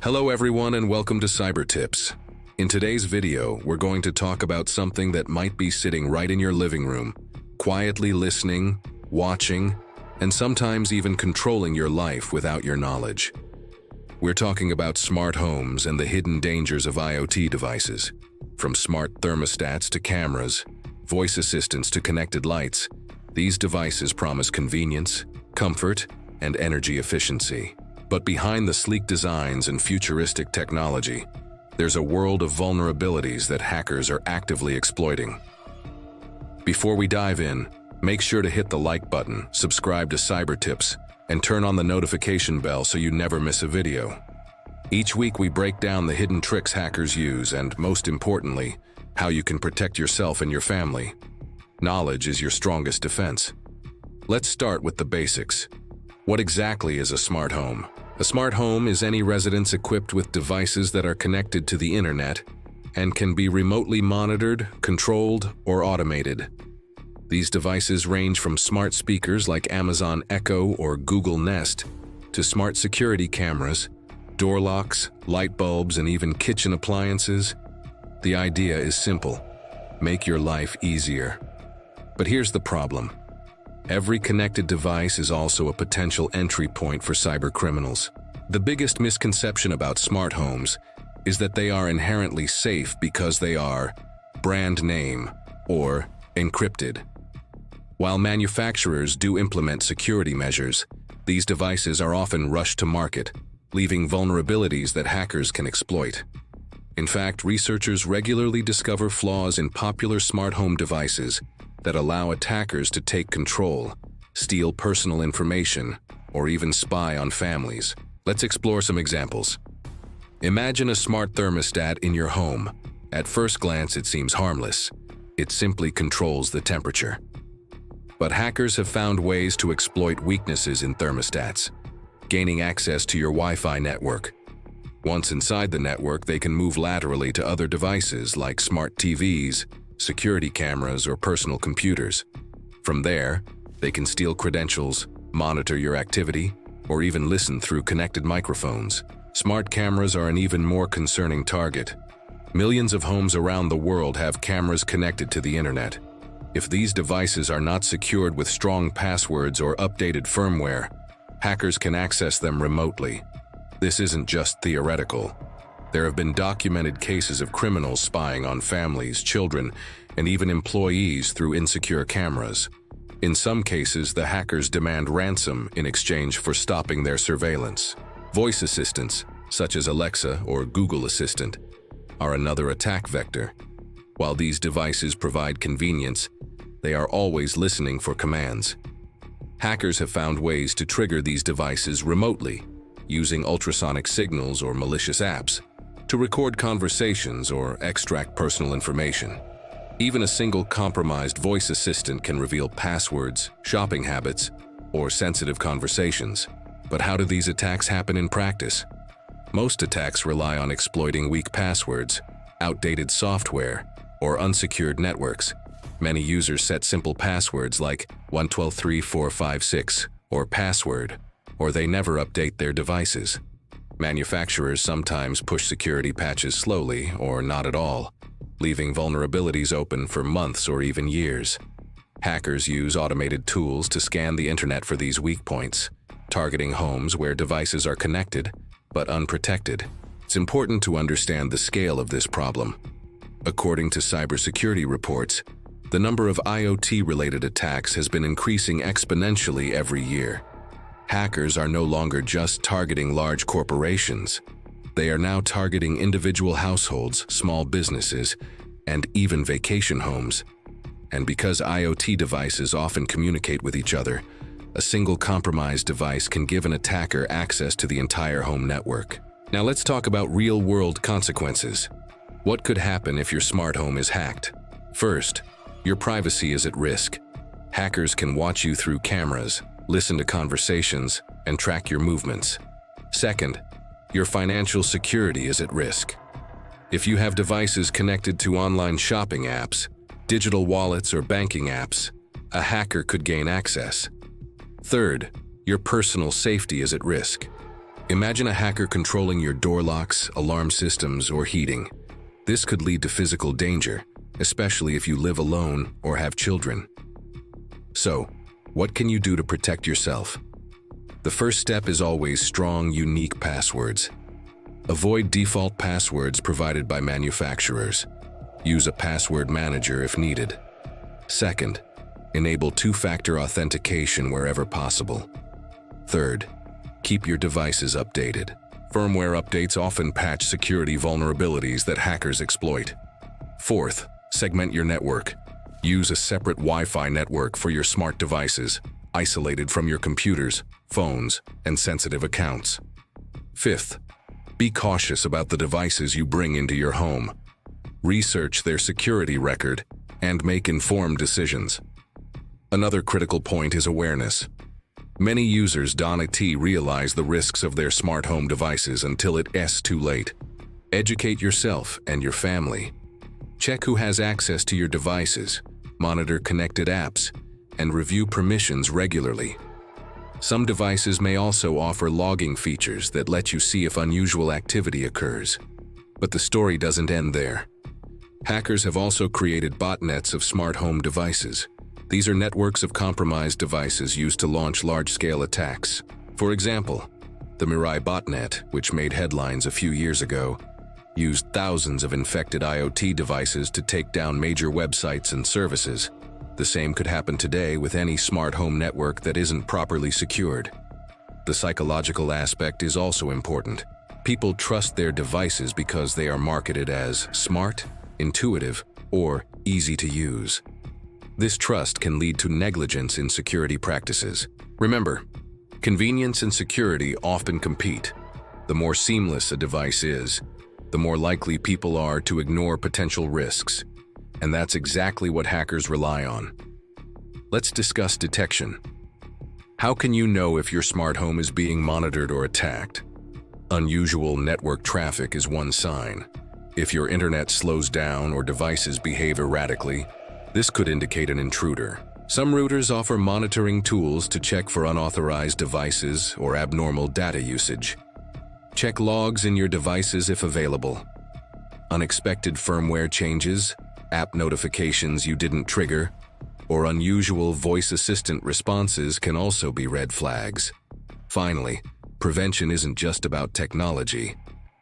Hello everyone and welcome to Cibertips. In today's video, we're going to talk about something that might be sitting right in your living room, quietly listening, watching, and sometimes even controlling your life without your knowledge. We're talking about smart homes and the hidden dangers of IoT devices. From smart thermostats to cameras, voice assistants to connected lights, these devices promise convenience, comfort, and energy efficiency. But behind the sleek designs and futuristic technology, there's a world of vulnerabilities that hackers are actively exploiting. Before we dive in, make sure to hit the like button, subscribe to Cibertips, and turn on the notification bell so you never miss a video. Each week we break down the hidden tricks hackers use and, most importantly, how you can protect yourself and your family. Knowledge is your strongest defense. Let's start with the basics. What exactly is a smart home? A smart home is any residence equipped with devices that are connected to the internet and can be remotely monitored, controlled, or automated. These devices range from smart speakers like Amazon Echo or Google Nest to smart security cameras, door locks, light bulbs, and even kitchen appliances. The idea is simple: make your life easier. But here's the problem. Every connected device is also a potential entry point for cybercriminals. The biggest misconception about smart homes is that they are inherently safe because they are brand name or encrypted. While manufacturers do implement security measures, these devices are often rushed to market, leaving vulnerabilities that hackers can exploit. In fact, researchers regularly discover flaws in popular smart home devices that allow attackers to take control, steal personal information, or even spy on families. Let's explore some examples. Imagine a smart thermostat in your home. At first glance, it seems harmless. It simply controls the temperature. But hackers have found ways to exploit weaknesses in thermostats, gaining access to your Wi-Fi network. Once inside the network, they can move laterally to other devices like smart TVs, security cameras, or personal computers. From there, they can steal credentials, monitor your activity, or even listen through connected microphones. Smart cameras are an even more concerning target. Millions of homes around the world have cameras connected to the internet. If these devices are not secured with strong passwords or updated firmware, hackers can access them remotely. This isn't just theoretical. There have been documented cases of criminals spying on families, children, and even employees through insecure cameras. In some cases, the hackers demand ransom in exchange for stopping their surveillance. Voice assistants, such as Alexa or Google Assistant, are another attack vector. While these devices provide convenience, they are always listening for commands. Hackers have found ways to trigger these devices remotely, using ultrasonic signals or malicious apps to record conversations or extract personal information. Even a single compromised voice assistant can reveal passwords, shopping habits, or sensitive conversations. But how do these attacks happen in practice? Most attacks rely on exploiting weak passwords, outdated software, or unsecured networks. Many users set simple passwords like 123456 or password, or they never update their devices. Manufacturers sometimes push security patches slowly or not at all, leaving vulnerabilities open for months or even years. Hackers use automated tools to scan the internet for these weak points, targeting homes where devices are connected but unprotected. It's important to understand the scale of this problem. According to cybersecurity reports, the number of IoT-related attacks has been increasing exponentially every year. Hackers are no longer just targeting large corporations. They are now targeting individual households, small businesses, and even vacation homes. And because IoT devices often communicate with each other, a single compromised device can give an attacker access to the entire home network. Now let's talk about real-world consequences. What could happen if your smart home is hacked? First, your privacy is at risk. Hackers can watch you through cameras, listen to conversations, and track your movements. Second, your financial security is at risk. If you have devices connected to online shopping apps, digital wallets, or banking apps, a hacker could gain access. Third, your personal safety is at risk. Imagine a hacker controlling your door locks, alarm systems, or heating. This could lead to physical danger, especially if you live alone or have children. So, what can you do to protect yourself? The first step is always strong, unique passwords. Avoid default passwords provided by manufacturers. Use a password manager if needed. Second, enable two-factor authentication wherever possible. Third, keep your devices updated. Firmware updates often patch security vulnerabilities that hackers exploit. Fourth, segment your network. Use a separate Wi-Fi network for your smart devices, isolated from your computers, phones, and sensitive accounts. Fifth, be cautious about the devices you bring into your home. Research their security record and make informed decisions. Another critical point is awareness. Many users don't realize the risks of their smart home devices until it's too late. Educate yourself and your family. Check who has access to your devices, monitor connected apps, and review permissions regularly. Some devices may also offer logging features that let you see if unusual activity occurs. But the story doesn't end there. Hackers have also created botnets of smart home devices. These are networks of compromised devices used to launch large-scale attacks. For example, the Mirai botnet, which made headlines a few years ago, used thousands of infected IoT devices to take down major websites and services. The same could happen today with any smart home network that isn't properly secured. The psychological aspect is also important. People trust their devices because they are marketed as smart, intuitive, or easy to use. This trust can lead to negligence in security practices. Remember, convenience and security often compete. The more seamless a device is, the more likely people are to ignore potential risks. And that's exactly what hackers rely on. Let's discuss detection. How can you know if your smart home is being monitored or attacked? Unusual network traffic is one sign. If your internet slows down or devices behave erratically, this could indicate an intruder. Some routers offer monitoring tools to check for unauthorized devices or abnormal data usage. Check logs in your devices if available. Unexpected firmware changes, app notifications you didn't trigger, or unusual voice assistant responses can also be red flags. Finally, prevention isn't just about technology.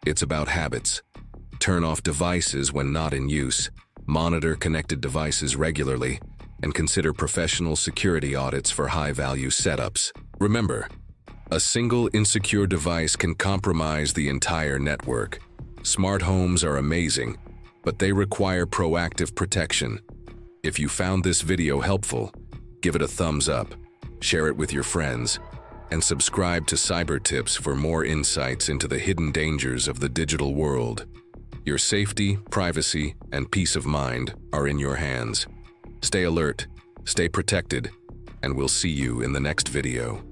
It's about habits. Turn off devices when not in use, monitor connected devices regularly, and consider professional security audits for high-value setups. Remember, a single insecure device can compromise the entire network. Smart homes are amazing, but they require proactive protection. If you found this video helpful, give it a thumbs up, share it with your friends, and subscribe to Cibertips for more insights into the hidden dangers of the digital world. Your safety, privacy, and peace of mind are in your hands. Stay alert, stay protected, and we'll see you in the next video.